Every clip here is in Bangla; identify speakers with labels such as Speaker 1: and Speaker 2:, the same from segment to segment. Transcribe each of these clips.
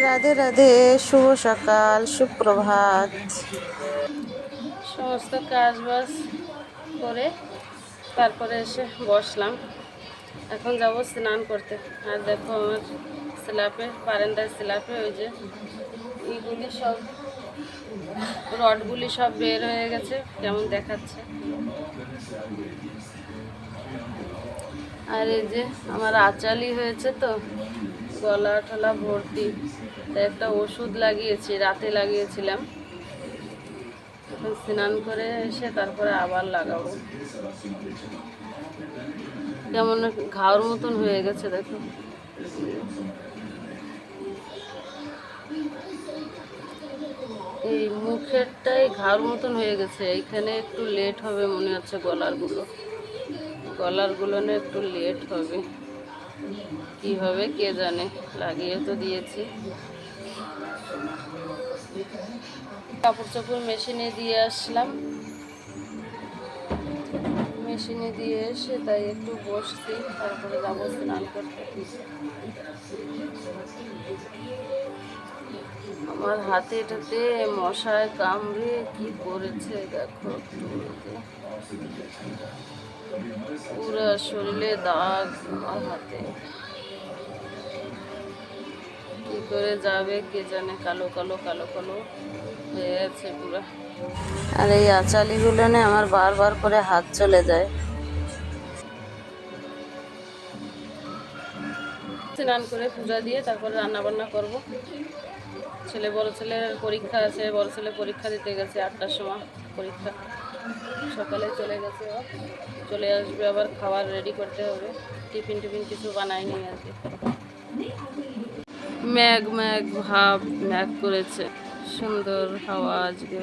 Speaker 1: রাধে রাধে, শুভ সকাল, সুপ্রভাত। সমস্ত কাজ বাজ করে তারপরে এসে বসলাম। এখন যাব স্নান করতে। আর দেখো আমার স্ল্যাপে, বারান্দার স্ল্যাপে ওই যে এইগুলি সব রডগুলি সব বের হয়ে গেছে, কেমন দেখাচ্ছে। আর এই যে আমার আচালি হয়েছে, তো গলা টলা ভর্তি, তাই একটা ওষুধ লাগিয়েছি, রাতে লাগিয়েছিলাম। এখন স্নান করে এসে তারপরে আবার লাগাবো। কেমন ঘাওর মতন হয়ে গেছে দেখো। এই মুখেরটাই ঘাওর মতন হয়ে গেছে, এইখানে একটু লেট হবে মনে হচ্ছে। গলারগুলো না একটু লেট হবে, কি হবে কে জানে। লাগিয়ে তো দিয়েছি। কাপড় চোপড় মেশিনে দিয়ে আসলাম, মেশিনে দিয়ে এসে তাই একটু বসছি, তারপরে যাবো স্নান করতে। আমার হাতে এটাতে মশায় কামড়ে কি করেছে দেখো, পুরো শরীরে দাগ আমার হাতে। কি করে যাবে কে জানে, কালো কালো কালো কালো হয়ে আছে পুরো। আর এই আচালিগুলো নিয়ে আমার বারবার করে হাত চলে যায়। স্নান করে পূজা দিয়ে তারপরে রান্না বান্না করব। বড় ছেলের পরীক্ষা আছে, বড় ছেলে পরীক্ষা দিতে গেছে 8টার সময় পরীক্ষা, সকালে চলে গেছে। চলে আসবে, আবার খাবার রেডি করতে হবে। টিফিন কিছু বানাইনি আর কি। ম্যাগ ভাব ম্যাগ করেছে, সুন্দর হাওয়া আজকে।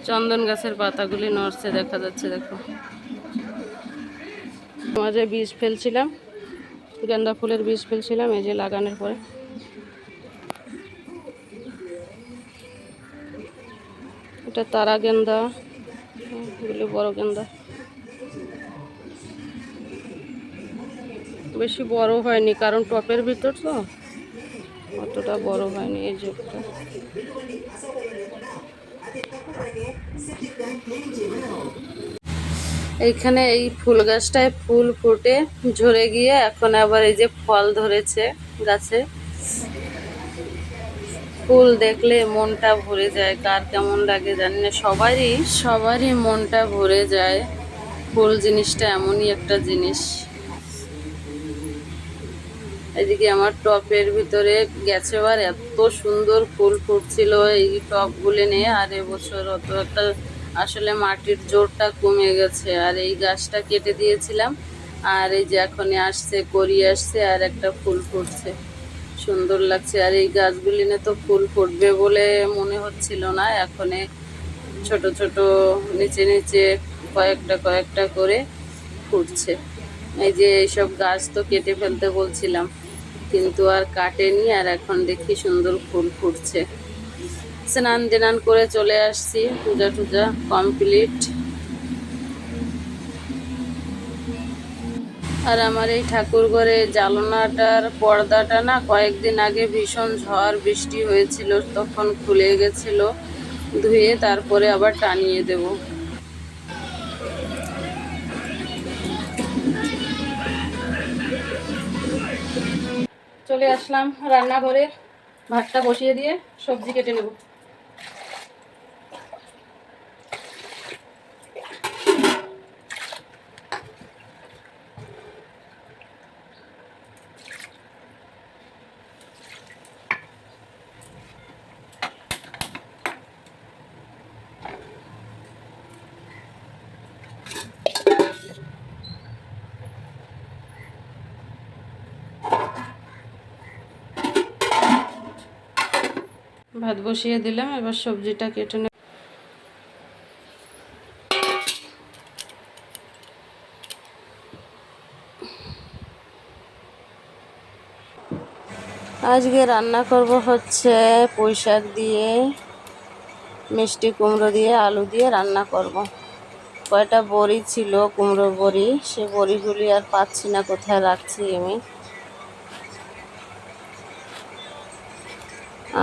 Speaker 1: চন্দন গাছের পাতাগুলি নড়ছে, দেখা যাচ্ছে দেখো। মাঝে বীজ ফেলছিলাম, গাঁদা ফুলের বীজ ফেলছিলাম, এই যে লাগানোর পরে। এটা তারা গেন্দা, এগুলি বড় গেন্দা, বেশি বড় হয়নি কারণ টপের ভিতর তো অতটা বড় হয়নি। এই যে এইখানে এই ফুল গাছটায় ফুল ফুটে ঝরে গিয়ে এখন আবার এই যে ফল ধরেছে গাছে। ফুল দেখলে মনটা ভরে যায়, কার কেমন লাগে জানি না, সবারই মনটা ভরে যায়। ফুল জিনিসটা এমনই একটা জিনিস। এদিকে আমার টপের ভিতরে গেছে বার এত সুন্দর ফুল ফুটছিল এই টপগুলো নিয়ে। আর এবছর অত একটা আসলে মাটির জোরটা কমে গেছে, আর এই গাছটা কেটে দিয়েছিলাম। আর এই যে এখনই আসছে, করি আসছে, আর একটা ফুল ফুটছে, সুন্দর লাগছে। আর এই গাছগুলি নিয়ে তো ফুল ফুটবে বলে মনে হচ্ছিল না, এখনে ছোট ছোট নিচে নিচে কয়েকটা করে ফুটছে। এই যে এইসব গাছ তো কেটে ফেলতে বলছিলাম, কিন্তু আর কাটেনি, আর এখন দেখি সুন্দর ফুল ফুটছে। স্নান টান করে চলে আসছি, পূজা টুজা কমপ্লিট। আর আমার এই ঠাকুর ঘরে জানলাটার পর্দাটা না কয়েকদিন আগে ভীষণ ঝড় বৃষ্টি হয়েছিল, তখন খুলে গেছিল, ধুয়ে তারপরে আবার টানিয়ে দেব। চলে আসলাম রান্নাঘরে, ভাতটা বসিয়ে দিয়ে সবজি কেটে নেব। ভাত বসিয়ে দিলাম, এবার সবজিটা কেটে নেব। আজকে রান্না করব হচ্ছে পুঁই শাক দিয়ে, মিষ্টি কুমড়ো দিয়ে, আলু দিয়ে রান্না করব। কয়টা বড়ি ছিল, কুমড়ো বড়ি, সে বড়িগুলি আর পাচ্ছি না, কোথায় রাখছি আমি।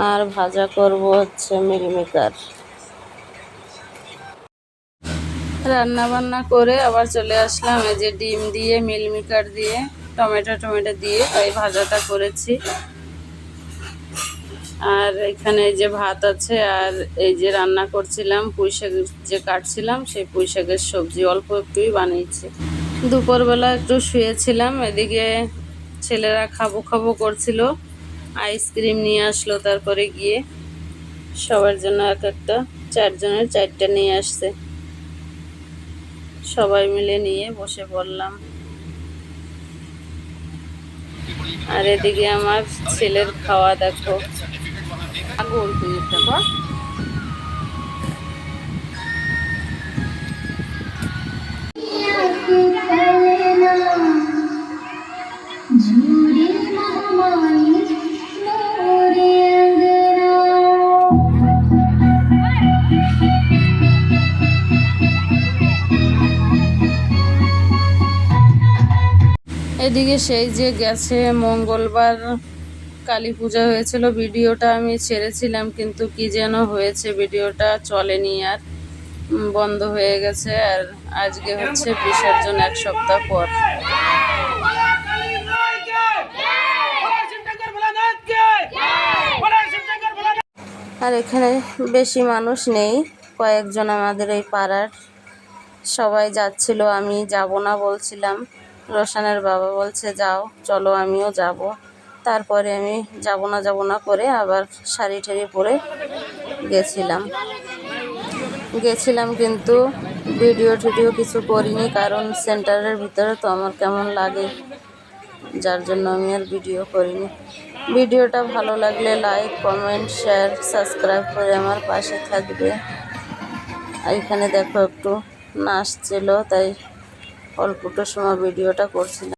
Speaker 1: আর ভাজা করব হচ্ছে মিলমিকার। রান্না বান্না করে আবার চলে আসলাম, এই যে ডিম দিয়ে মিলমিকার দিয়ে টমেটো দিয়ে তাই ভাজাটা করেছি। আর এখানে এই যে ভাত আছে, আর এই যে রান্না করছিলাম পুঁই শাক যে কাটছিলাম, সেই পুঁই শাকের সবজি অল্প একটুই বানিয়েছি। দুপুরবেলা একটু শুয়েছিলাম, এদিকে ছেলেরা খাবো খাবো করছিল, আইসক্রিম নিয়ে আসলো, তারপরে গিয়ে সবার জন্য এক একটা, 4 জনের 4টা নিয়ে আসছে, সবাই মিলে নিয়ে বসে পড়লাম। আর এদিকে আমার ছেলের খাওয়া দেখো। আগুন তুই একটা কর। এদিকে সেই যে গেছে মঙ্গলবার কালী পূজা হয়েছিল, ভিডিওটা আমি ছেড়েছিলাম, কিন্তু কি যেন হয়েছে, ভিডিওটা চলেনি আর, বন্ধ হয়ে গেছে। আর আজকে হচ্ছে বিসর্জন 1 সপ্তাহ পর। আর এখানে বেশি মানুষ নেই, কয়েকজন আমাদের এই পাড়ার, সবাই যাচ্ছিল, আমি যাব না বলছিলাম। রোশানের বাবা বলছে যাও, চলো আমিও যাব। তারপরে আমি যাব না করে আবার শাড়ি ঠাড়ি পরে গেছিলাম, কিন্তু ভিডিও কিছু করিনি, কারণ সেন্টারের ভিতরে তো আমার কেমন লাগে, যার জন্য আমি আর ভিডিও করিনি। ভিডিওটা ভালো লাগলে লাইক, কমেন্ট, শেয়ার, সাবস্ক্রাইব করে আমার পাশে থাকবে। আর এখানে দেখো একটু নাচছিল, তাই অল্পটার সময় ভিডিওটা করছিলাম।